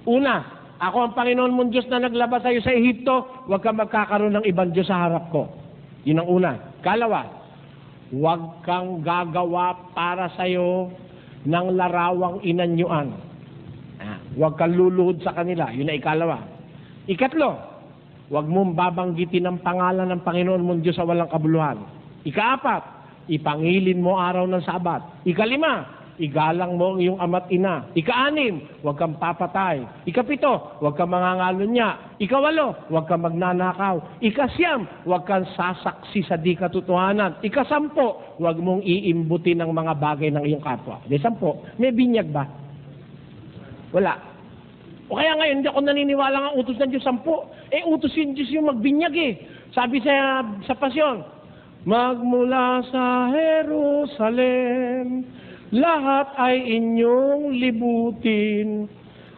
Una, ako ang Panginoon mong Diyos na naglabas sa'yo sa Ehipto, huwag kang magkakaroon ng ibang Diyos sa harap ko. Yun ang una. Kalawa, huwag kang gagawa para sa'yo ng larawang inanyuan. Huwag kang luluhod sa kanila. Yun ang ikalawa. Ikatlo, huwag mong babanggitin ang pangalan ng Panginoon mong Diyos sa walang kabuluhan. Ikaapat, ipangilin mo araw ng Sabat. Ikalima, igalang mo ang iyong ama't ina. Ika-6, huwag kang papatay. Ika-7, huwag kang mangangalunya. Ika-8, huwag kang magnanakaw. Ika-9, huwag kang sasaksi sa di katotohanan. Ika-10, huwag mong iimbutin ng mga bagay ng iyong kapwa. Di 10, may binyag ba? Wala. O kaya ngayon, hindi ako naniniwala nga utos ng Diyos 10. Utos yung Diyos yung magbinyag Sabi sa pasyon, magmula sa Jerusalem, lahat ay inyong libutin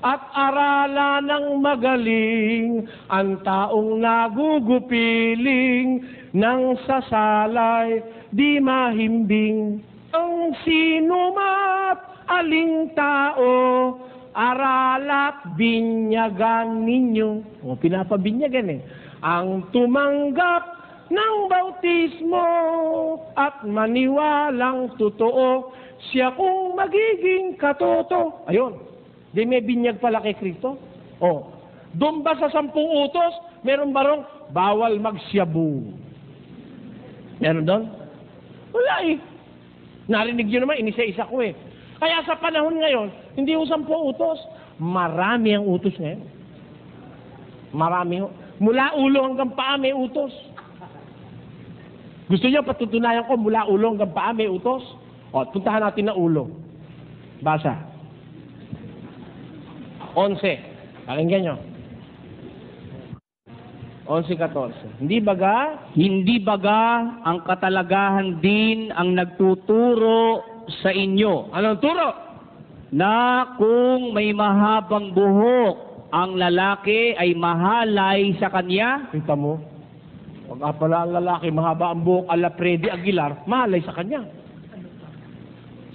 at aralan ng magaling ang taong nagugupiling ng sasalay di mahimbing. Ang sinumat aling tao, aralat binyagan ninyo. O, pinapabinyagan Ang tumanggap ng bautismo at maniwalang totoo, siya kung magiging katoto. Ayun. Di may binyag pala kay Kristo. Doon ba sa 10 utos, meron barong bawal magsyabu? Meron doon? Wala Narinig nyo naman, inisa-isa ko Kaya sa panahon ngayon, hindi 10 utos. Marami ang utos ngayon. Marami. Mula ulo hanggang paa may utos. Gusto niyo patutunayan ko mula ulo hanggang paa may utos? Puntahan natin na ulo. Basa. 11. Pakinggan nyo. 11-14. Hindi baga ang katalagahan din ang nagtuturo sa inyo. Anong turo? Na kung may mahabang buhok, ang lalaki ay mahalay sa kanya. Kita mo? Pag pala ang lalaki, mahaba ang buhok, ala Freddy Aguilar, mahalay sa kanya.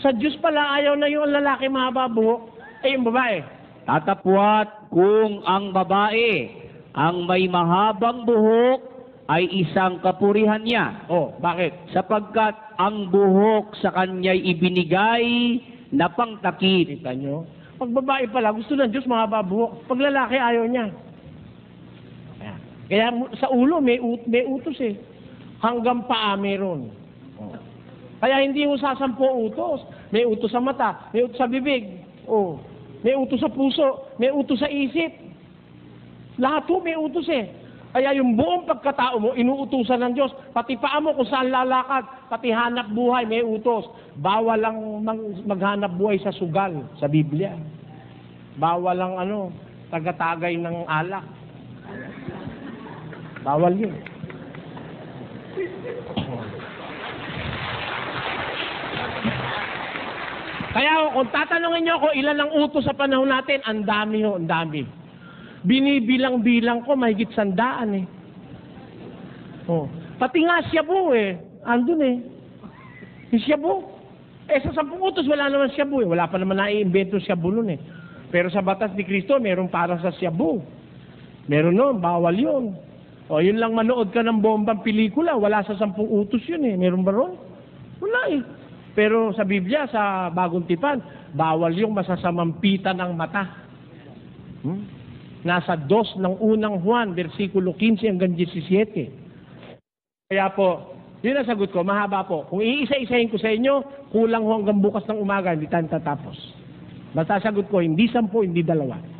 Sa Diyos pala ayaw na yung lalaki mahaba buhok, yung babae. Tatapwat kung ang babae ang may mahabang buhok ay isang kapurihan niya. Bakit? Sapagkat ang buhok sa kanya'y ibinigay na pangtakip. Kita nyo? Pag babae pala, gusto ng Diyos mahaba buhok. Pag lalaki, ayaw niya. Kaya sa ulo, may utos Hanggang paa meron. Kaya hindi mo sa 10 utos. May utos sa mata, may utos sa bibig. May utos sa puso, may utos sa isip. Lahat may utos Kaya yung buong pagkatao mo, inuutusan ng Diyos. Pati paa mo kung saan lalakad, pati hanap buhay, may utos. Bawal lang maghanap buhay sa sugal, sa Biblia. Bawal lang tagatagay ng alak. Bawal yun. Kaya kung tatanungin nyo ako ilan ang utos sa panahon natin, ang dami ang dami. Binibilang-bilang ko, mahigit 100 Pati nga Shabu andun Yung Shabu. Sa 10 utos wala naman Shabu Wala pa naman naiimbento Shabu nun Pero sa batas ni Kristo, meron para sa Shabu. Meron nun, bawal yun. Yun lang manood ka ng bombang pelikula, wala sa 10 utos yun Meron ba ron? Wala Pero sa Biblia, sa Bagong Tipan, bawal yung masasamang pita ng mata. Nasa 2 ng unang Juan, versikulo 15 hanggang 17. Kaya po, yun ang sagot ko, mahaba po. Kung iisa-isahin ko sa inyo, kulang ho hanggang bukas ng umaga, hindi tayo tatapos. Basta sagot ko, hindi 10, hindi 2.